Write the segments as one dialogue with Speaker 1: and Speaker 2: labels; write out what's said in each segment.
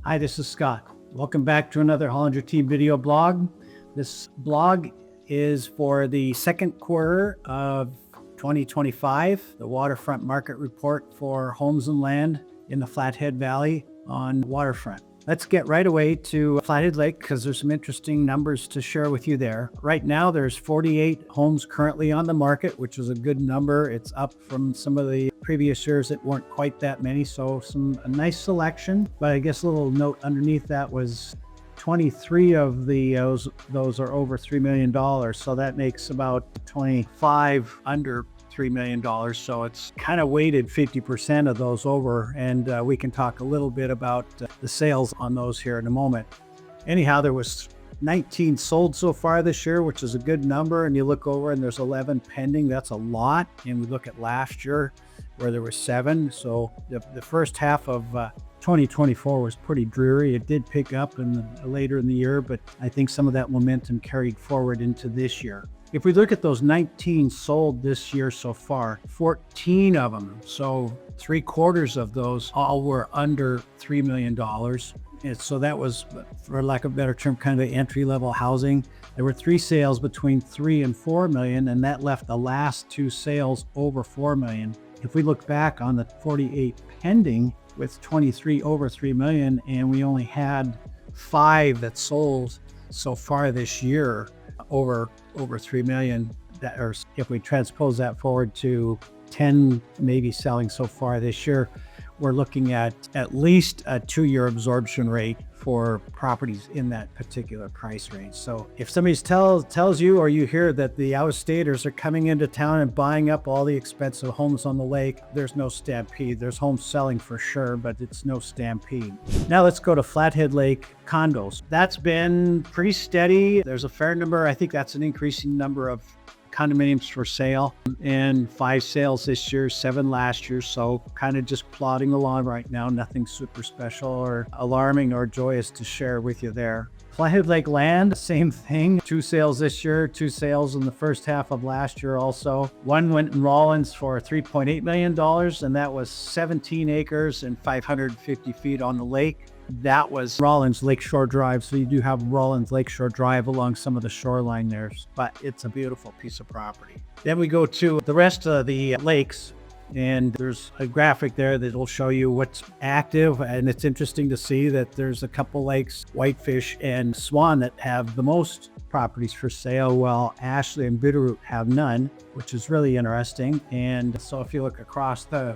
Speaker 1: Hi, this is Scott. Welcome back to another Hollinger Team video blog. This blog is for the second quarter of 2025, the Waterfront market report for homes and land in the Flathead Valley on Waterfront. Let's get right away to Flathead Lake because there's some interesting numbers to share with you there. Right now, there's 48 homes currently on the market, which is a good number. It's up from some of the previous years that weren't quite that many, so a nice selection. But I guess a little note underneath that was 23 of those are over $3 million, so that makes about 25 under $3 million. So it's kind of weighted 50% of those over, and we can talk a little bit about the sales on those here in a moment. Anyhow, there was 19 sold so far this year, which is a good number, and you look over and there's 11 pending. That's a lot. And we look at last year where there were 7. So the first half of 2024 was pretty dreary. It did pick up later in the year, but I think some of that momentum carried forward into this year. If we look at those 19 sold this year so far, 14 of them, so 3/4 of those, all were under $3 million. And so that was, for lack of a better term, kind of entry-level housing. There were 3 sales between 3 and 4 million, and that left the last 2 sales over 4 million. If we look back on the 48 pending with 23 over 3 million, and we only had 5 that sold so far this year over 3 million, or if we transpose that forward to 10 maybe selling so far this year, we're looking at least a 2-year absorption rate for properties in that particular price range. So if somebody tells you, or you hear that the out-of-staters are coming into town and buying up all the expensive homes on the lake, there's no stampede. There's homes selling for sure, but it's no stampede. Now let's go to Flathead Lake condos. That's been pretty steady. There's a fair number. I think that's an increasing number of condominiums for sale, and 5 sales this year, 7 last year. So kind of just plodding along right now. Nothing super special or alarming or joyous to share with you there. Flathead Lake land, same thing. 2 sales this year, 2 sales in the first half of last year also. One went in Rawlins for $3.8 million, and that was 17 acres and 550 feet on the lake. That was Rawlins Lakeshore Drive. So you do have Rawlins Lakeshore Drive along some of the shoreline there, but it's a beautiful piece of property. Then we go to the rest of the lakes, and there's a graphic there that will show you what's active. And it's interesting to see that there's a couple lakes, Whitefish and Swan, that have the most properties for sale, while Ashley and Bitterroot have none, which is really interesting. And so if you look across they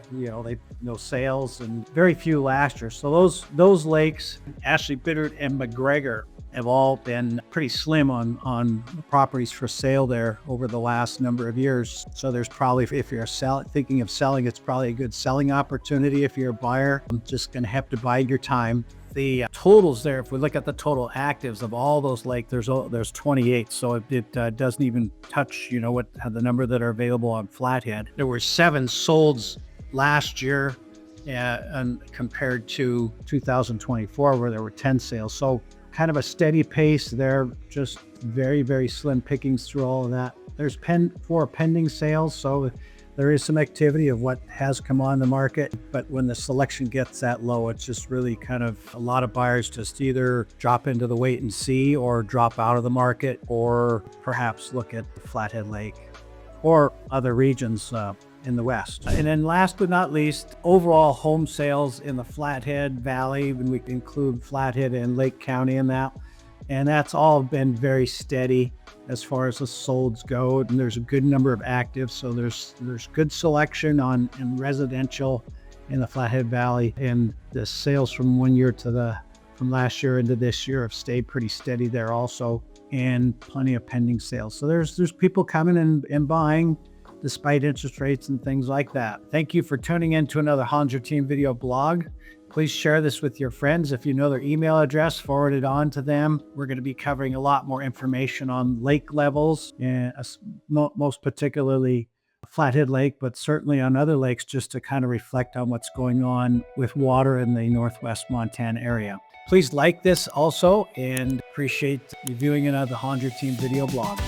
Speaker 1: no sales and very few last year. So those lakes, Ashley, Bitterroot, and McGregor, have all been pretty slim on properties for sale there over the last number of years. So there's probably, if you're thinking of selling, it's probably a good selling opportunity. If you're a buyer, I'm just going to have to bide your time. The totals there, if we look at the total actives of all those lakes, there's 28. So it doesn't even touch, the number that are available on Flathead. There were 7 solds last year, and compared to 2024, where there were 10 sales. So kind of a steady pace there, just very, very slim pickings through all of that. There's 4 pending sales, so there is some activity of what has come on the market, but when the selection gets that low, it's just really kind of a lot of buyers just either drop into the wait and see, or drop out of the market, or perhaps look at the Flathead Lake or other regions in the West. And then last but not least, overall home sales in the Flathead Valley, when we include Flathead and Lake County in that. And that's all been very steady as far as the solds go. And there's a good number of actives. So there's good selection in residential in the Flathead Valley. And the sales from from last year into this year have stayed pretty steady there also. And plenty of pending sales. So there's people coming and buying despite interest rates and things like that. Thank you for tuning in to another Hollinger Team video blog. Please share this with your friends. If you know their email address, forward it on to them. We're going to be covering a lot more information on lake levels, and most particularly Flathead Lake, but certainly on other lakes, just to kind of reflect on what's going on with water in the Northwest Montana area. Please like this also, and appreciate you viewing another Hollinger Team video blog.